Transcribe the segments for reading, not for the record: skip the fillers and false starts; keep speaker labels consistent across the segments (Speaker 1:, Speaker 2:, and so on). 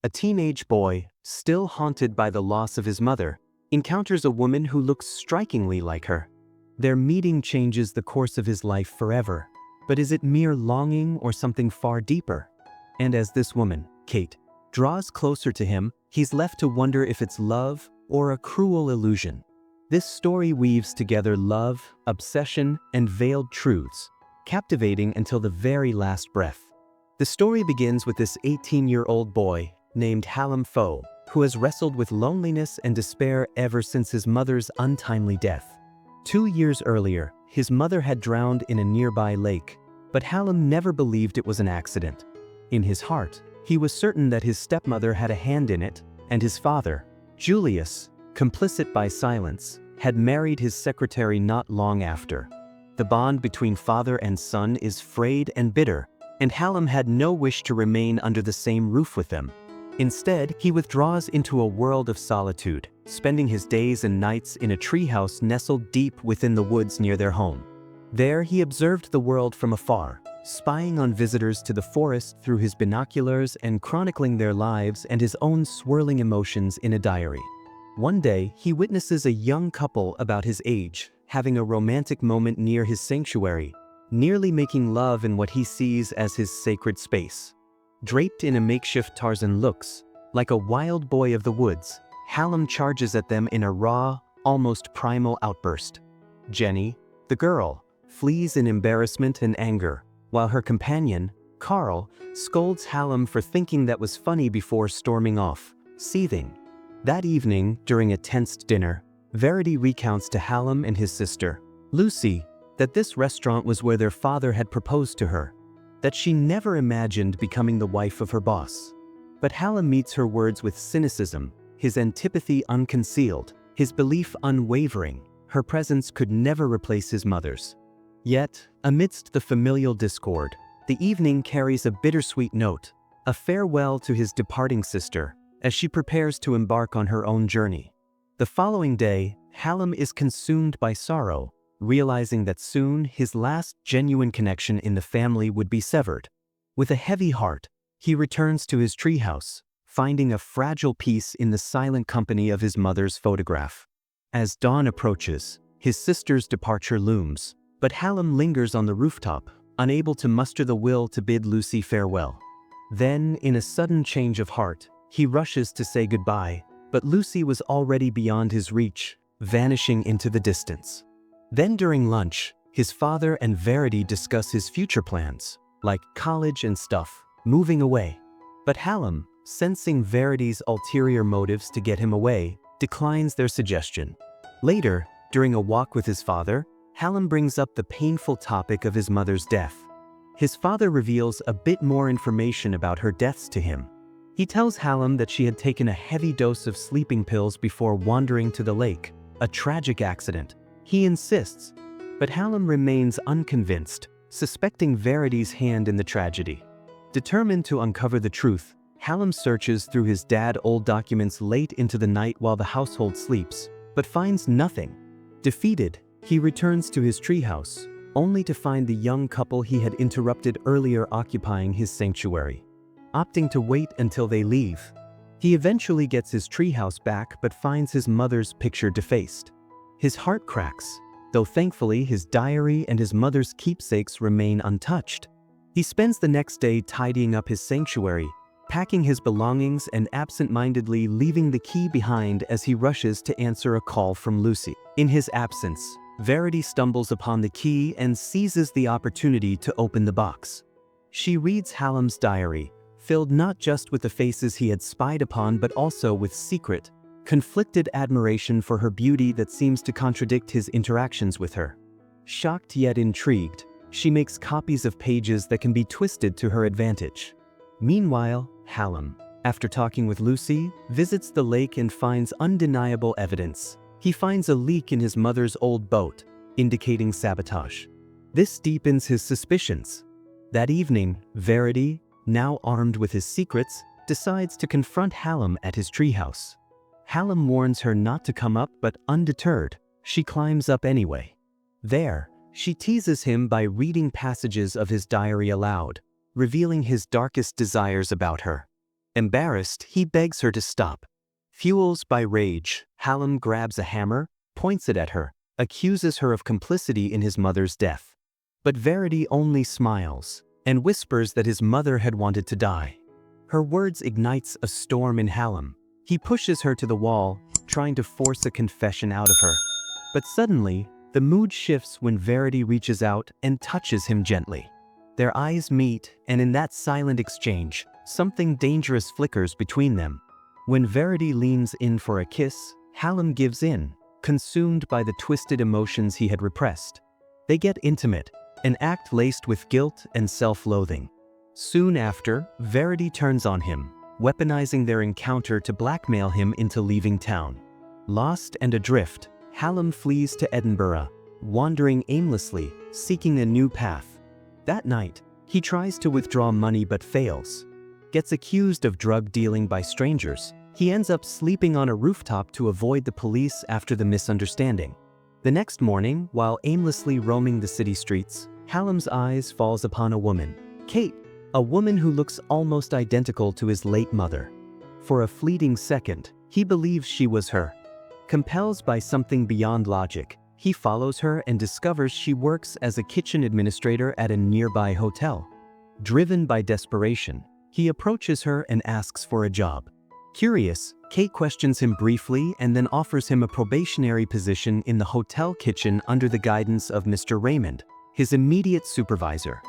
Speaker 1: A teenage boy, still haunted by the loss of his mother, encounters a woman who looks strikingly like her. Their meeting changes the course of his life forever. But is it mere longing or something far deeper? And as this woman, Kate, draws closer to him, he's left to wonder if it's love or a cruel illusion. This story weaves together love, obsession, and veiled truths, captivating until the very last breath. The story begins with this 18-year-old boy named Hallam Foe, who has wrestled with loneliness and despair ever since his mother's untimely death. 2 years earlier, his mother had drowned in a nearby lake, but Hallam never believed it was an accident. In his heart, he was certain that his stepmother had a hand in it, and his father, Julius, complicit by silence, had married his secretary not long after. The bond between father and son is frayed and bitter, and Hallam had no wish to remain under the same roof with them. Instead, he withdraws into a world of solitude, spending his days and nights in a treehouse nestled deep within the woods near their home. There he observed the world from afar, spying on visitors to the forest through his binoculars and chronicling their lives and his own swirling emotions in a diary. One day, he witnesses a young couple about his age having a romantic moment near his sanctuary, nearly making love in what he sees as his sacred space. Draped in a makeshift Tarzan looks, like a wild boy of the woods, Hallam charges at them in a raw, almost primal outburst. Jenny, the girl, flees in embarrassment and anger, while her companion, Carl, scolds Hallam for thinking that was funny before storming off, seething. That evening, during a tensed dinner, Verity recounts to Hallam and his sister, Lucy, that this restaurant was where their father had proposed to her, that she never imagined becoming the wife of her boss. But Hallam meets her words with cynicism, his antipathy unconcealed, his belief unwavering. Her presence could never replace his mother's. Yet, amidst the familial discord, the evening carries a bittersweet note, a farewell to his departing sister, as she prepares to embark on her own journey. The following day, Hallam is consumed by sorrow, realizing that soon his last genuine connection in the family would be severed. With a heavy heart, he returns to his treehouse, finding a fragile peace in the silent company of his mother's photograph. As dawn approaches, his sister's departure looms, but Hallam lingers on the rooftop, unable to muster the will to bid Lucy farewell. Then, in a sudden change of heart, he rushes to say goodbye, but Lucy was already beyond his reach, vanishing into the distance. Then during lunch, his father and Verity discuss his future plans, like college and stuff, moving away. But Hallam, sensing Verity's ulterior motives to get him away, declines their suggestion. Later, during a walk with his father, Hallam brings up the painful topic of his mother's death. His father reveals a bit more information about her deaths to him. He tells Hallam that she had taken a heavy dose of sleeping pills before wandering to the lake, a tragic accident. He insists, but Hallam remains unconvinced, suspecting Verity's hand in the tragedy. Determined to uncover the truth, Hallam searches through his dad's old documents late into the night while the household sleeps, but finds nothing. Defeated, he returns to his treehouse, only to find the young couple he had interrupted earlier occupying his sanctuary. Opting to wait until they leave, he eventually gets his treehouse back but finds his mother's picture defaced. His heart cracks, though thankfully his diary and his mother's keepsakes remain untouched. He spends the next day tidying up his sanctuary, packing his belongings and absent-mindedly leaving the key behind as he rushes to answer a call from Lucy. In his absence, Verity stumbles upon the key and seizes the opportunity to open the box. She reads Hallam's diary, filled not just with the faces he had spied upon but also with secret, conflicted admiration for her beauty that seems to contradict his interactions with her. Shocked yet intrigued, she makes copies of pages that can be twisted to her advantage. Meanwhile, Hallam, after talking with Lucy, visits the lake and finds undeniable evidence. He finds a leak in his mother's old boat, indicating sabotage. This deepens his suspicions. That evening, Verity, now armed with his secrets, decides to confront Hallam at his treehouse. Hallam warns her not to come up, but undeterred, she climbs up anyway. There, she teases him by reading passages of his diary aloud, revealing his darkest desires about her. Embarrassed, he begs her to stop. Fueled by rage, Hallam grabs a hammer, points it at her, accuses her of complicity in his mother's death. But Verity only smiles and whispers that his mother had wanted to die. Her words ignites a storm in Hallam. He pushes her to the wall, trying to force a confession out of her. But suddenly, the mood shifts when Verity reaches out and touches him gently. Their eyes meet, and in that silent exchange, something dangerous flickers between them. When Verity leans in for a kiss, Hallam gives in, consumed by the twisted emotions he had repressed. They get intimate, an act laced with guilt and self-loathing. Soon after, Verity turns on him, weaponizing their encounter to blackmail him into leaving town. Lost and adrift, Hallam flees to Edinburgh, wandering aimlessly, seeking a new path. That night, he tries to withdraw money but fails. Gets accused of drug dealing by strangers. He ends up sleeping on a rooftop to avoid the police after the misunderstanding. The next morning, while aimlessly roaming the city streets, Hallam's eyes falls upon a woman, Kate, a woman who looks almost identical to his late mother. For a fleeting second, he believes she was her. Compelled by something beyond logic, he follows her and discovers she works as a kitchen administrator at a nearby hotel. Driven by desperation, he approaches her and asks for a job. Curious, Kate questions him briefly and then offers him a probationary position in the hotel kitchen under the guidance of Mr. Raymond, his immediate supervisor.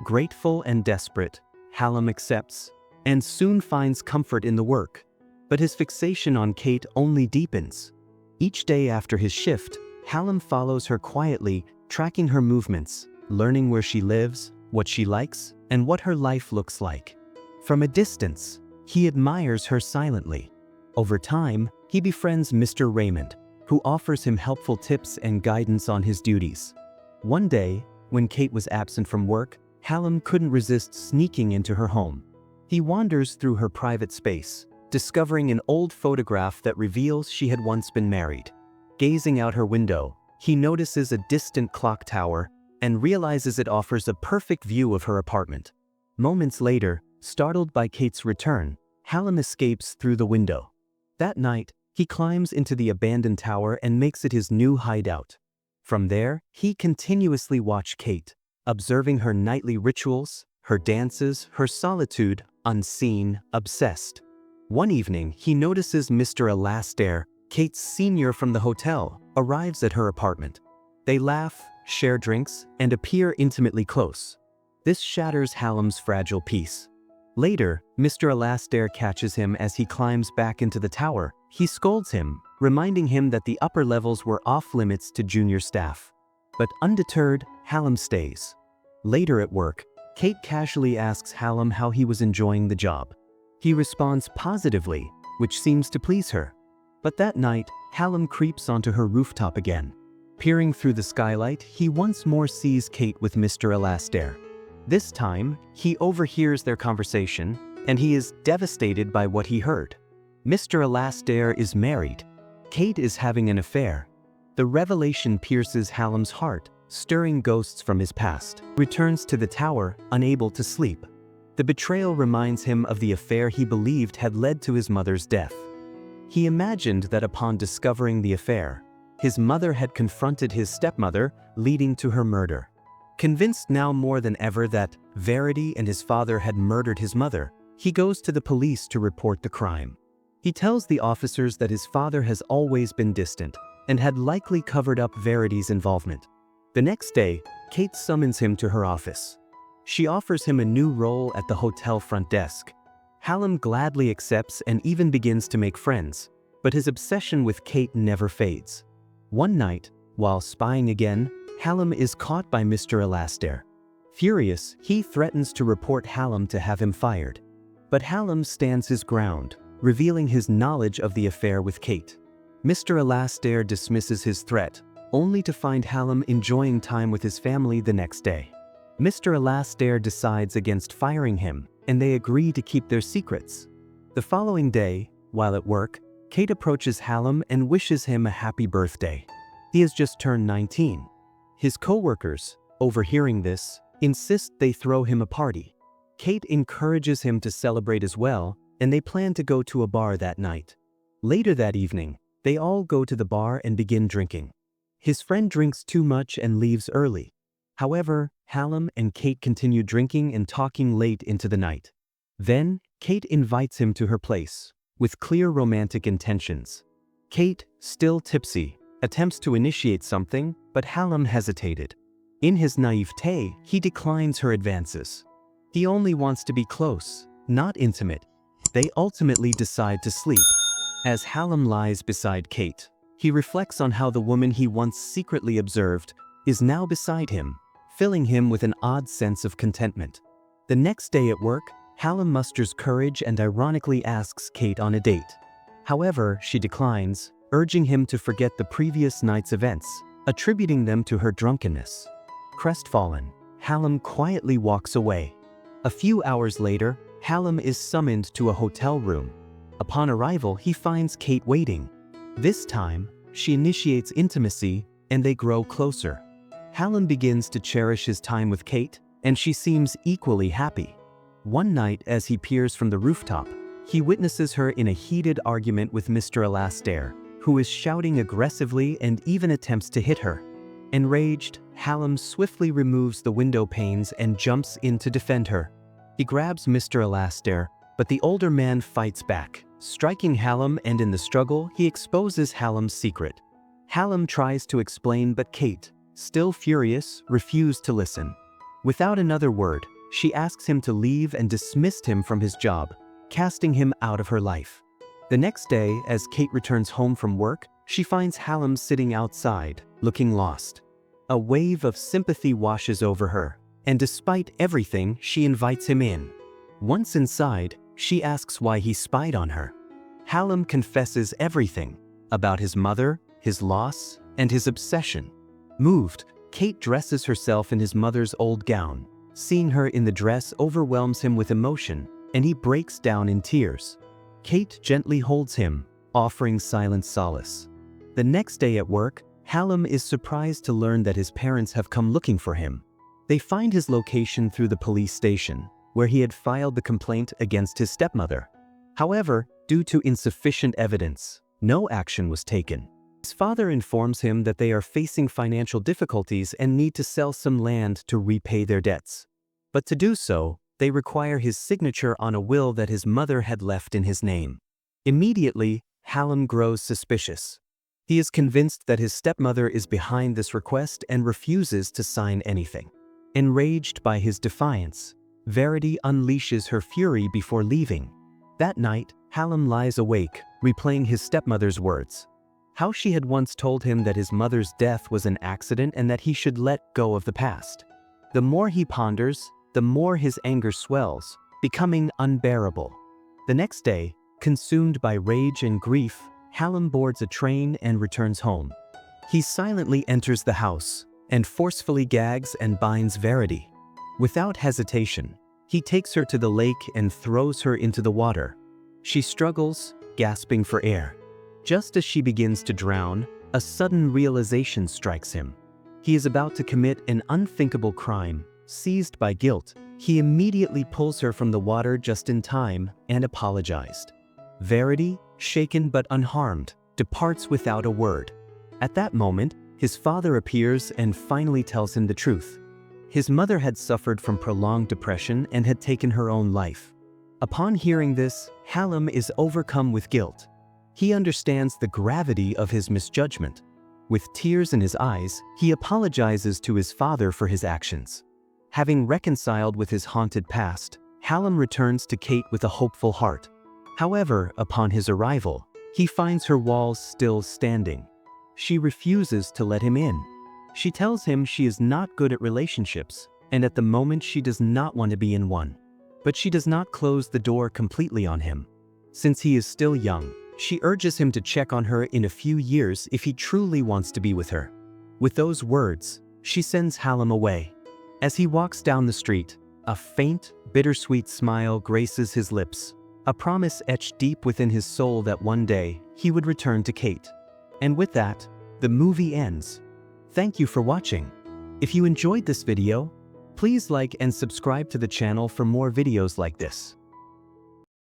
Speaker 1: Grateful and desperate, Hallam accepts, and soon finds comfort in the work. But his fixation on Kate only deepens. Each day after his shift, Hallam follows her quietly, tracking her movements, learning where she lives, what she likes, and what her life looks like. From a distance, he admires her silently. Over time, he befriends Mr. Raymond, who offers him helpful tips and guidance on his duties. One day, when Kate was absent from work, Hallam couldn't resist sneaking into her home. He wanders through her private space, discovering an old photograph that reveals she had once been married. Gazing out her window, he notices a distant clock tower and realizes it offers a perfect view of her apartment. Moments later, startled by Kate's return, Hallam escapes through the window. That night, he climbs into the abandoned tower and makes it his new hideout. From there, he continuously watched Kate, observing her nightly rituals, her dances, her solitude, unseen, obsessed. One evening, he notices Mr. Alastair, Kate's senior from the hotel, arrives at her apartment. They laugh, share drinks, and appear intimately close. This shatters Hallam's fragile peace. Later, Mr. Alastair catches him as he climbs back into the tower. He scolds him, reminding him that the upper levels were off-limits to junior staff. But undeterred, Hallam stays. Later at work, Kate casually asks Hallam how he was enjoying the job. He responds positively, which seems to please her. But that night, Hallam creeps onto her rooftop again. Peering through the skylight, he once more sees Kate with Mr. Alastair. This time, he overhears their conversation, and he is devastated by what he heard. Mr. Alastair is married. Kate is having an affair. The revelation pierces Hallam's heart, stirring ghosts from his past. Returns to the tower, unable to sleep. The betrayal reminds him of the affair he believed had led to his mother's death. He imagined that upon discovering the affair, his mother had confronted his stepmother, leading to her murder. Convinced now more than ever that Verity and his father had murdered his mother, he goes to the police to report the crime. He tells the officers that his father has always been distant and had likely covered up Verity's involvement. The next day, Kate summons him to her office. She offers him a new role at the hotel front desk. Hallam gladly accepts and even begins to make friends, but his obsession with Kate never fades. One night, while spying again, Hallam is caught by Mr. Alastair. Furious, he threatens to report Hallam to have him fired. But Hallam stands his ground, revealing his knowledge of the affair with Kate. Mr. Alastair dismisses his threat, only to find Hallam enjoying time with his family the next day. Mr. Alastair decides against firing him, and they agree to keep their secrets. The following day, while at work, Kate approaches Hallam and wishes him a happy birthday. He has just turned 19. His co-workers, overhearing this, insist they throw him a party. Kate encourages him to celebrate as well, and they plan to go to a bar that night. Later that evening, they all go to the bar and begin drinking. His friend drinks too much and leaves early. However, Hallam and Kate continue drinking and talking late into the night. Then, Kate invites him to her place, with clear romantic intentions. Kate, still tipsy, attempts to initiate something, but Hallam hesitated. In his naivete, he declines her advances. He only wants to be close, not intimate. They ultimately decide to sleep. As Hallam lies beside Kate, he reflects on how the woman he once secretly observed is now beside him, filling him with an odd sense of contentment. The next day at work, Hallam musters courage and ironically asks Kate on a date. However, she declines, urging him to forget the previous night's events, attributing them to her drunkenness. Crestfallen, Hallam quietly walks away. A few hours later, Hallam is summoned to a hotel room. Upon arrival, he finds Kate waiting. This time, she initiates intimacy, and they grow closer. Hallam begins to cherish his time with Kate, and she seems equally happy. One night, as he peers from the rooftop, he witnesses her in a heated argument with Mr. Alastair, who is shouting aggressively and even attempts to hit her. Enraged, Hallam swiftly removes the window panes and jumps in to defend her. He grabs Mr. Alastair, but the older man fights back, striking Hallam, and in the struggle, he exposes Hallam's secret. Hallam tries to explain, but Kate, still furious, refused to listen. Without another word, she asks him to leave and dismissed him from his job, casting him out of her life. The next day, as Kate returns home from work, she finds Hallam sitting outside, looking lost. A wave of sympathy washes over her, and despite everything, she invites him in. Once inside, she asks why he spied on her. Hallam confesses everything about his mother, his loss, and his obsession. Moved, Kate dresses herself in his mother's old gown. Seeing her in the dress overwhelms him with emotion, and he breaks down in tears. Kate gently holds him, offering silent solace. The next day at work, Hallam is surprised to learn that his parents have come looking for him. They find his location through the police station, where he had filed the complaint against his stepmother. However, due to insufficient evidence, no action was taken. His father informs him that they are facing financial difficulties and need to sell some land to repay their debts. But to do so, they require his signature on a will that his mother had left in his name. Immediately, Hallam grows suspicious. He is convinced that his stepmother is behind this request and refuses to sign anything. Enraged by his defiance, Verity unleashes her fury before leaving. That night, Hallam lies awake, replaying his stepmother's words. How she had once told him that his mother's death was an accident and that he should let go of the past. The more he ponders, the more his anger swells, becoming unbearable. The next day, consumed by rage and grief, Hallam boards a train and returns home. He silently enters the house and forcefully gags and binds Verity. Without hesitation, he takes her to the lake and throws her into the water. She struggles, gasping for air. Just as she begins to drown, a sudden realization strikes him. He is about to commit an unthinkable crime. Seized by guilt, he immediately pulls her from the water just in time and apologized. Verity, shaken but unharmed, departs without a word. At that moment, his father appears and finally tells him the truth. His mother had suffered from prolonged depression and had taken her own life. Upon hearing this, Hallam is overcome with guilt. He understands the gravity of his misjudgment. With tears in his eyes, he apologizes to his father for his actions. Having reconciled with his haunted past, Hallam returns to Kate with a hopeful heart. However, upon his arrival, he finds her walls still standing. She refuses to let him in. She tells him she is not good at relationships, and at the moment she does not want to be in one. But she does not close the door completely on him. Since he is still young, she urges him to check on her in a few years if he truly wants to be with her. With those words, she sends Hallam away. As he walks down the street, a faint, bittersweet smile graces his lips, a promise etched deep within his soul that one day he would return to Kate. And with that, the movie ends. Thank you for watching. If you enjoyed this video, please like and subscribe to the channel for more videos like this.